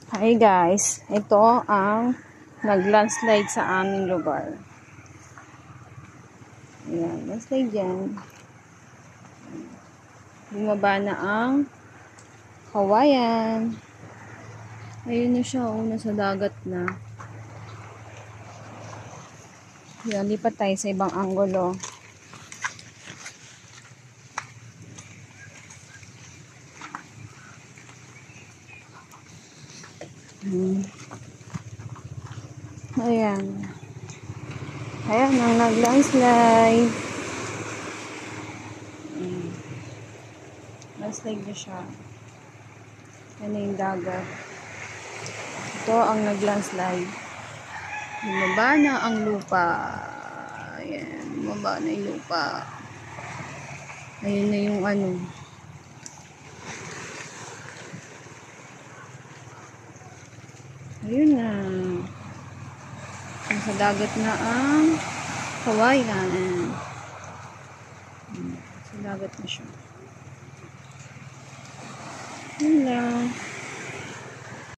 Hi guys, ito ang nag-landslide sa aming lugar. Ayan, landslide yan. Bumaba na ang kawayan. Ayun na siya, nasa dagat na. Ayan, lipat tayo sa ibang anggulo. Ayan. Ayan ang nag-landslide. Landslide na siya. Yan na yung dagat. Ito ang nag-landslide. Bumaba na ang lupa. Ayan. Bumaba na yung lupa. Ayun na yung ano. Ayun na. Nasa dagat na ang kawayan. Sa dagat na siya.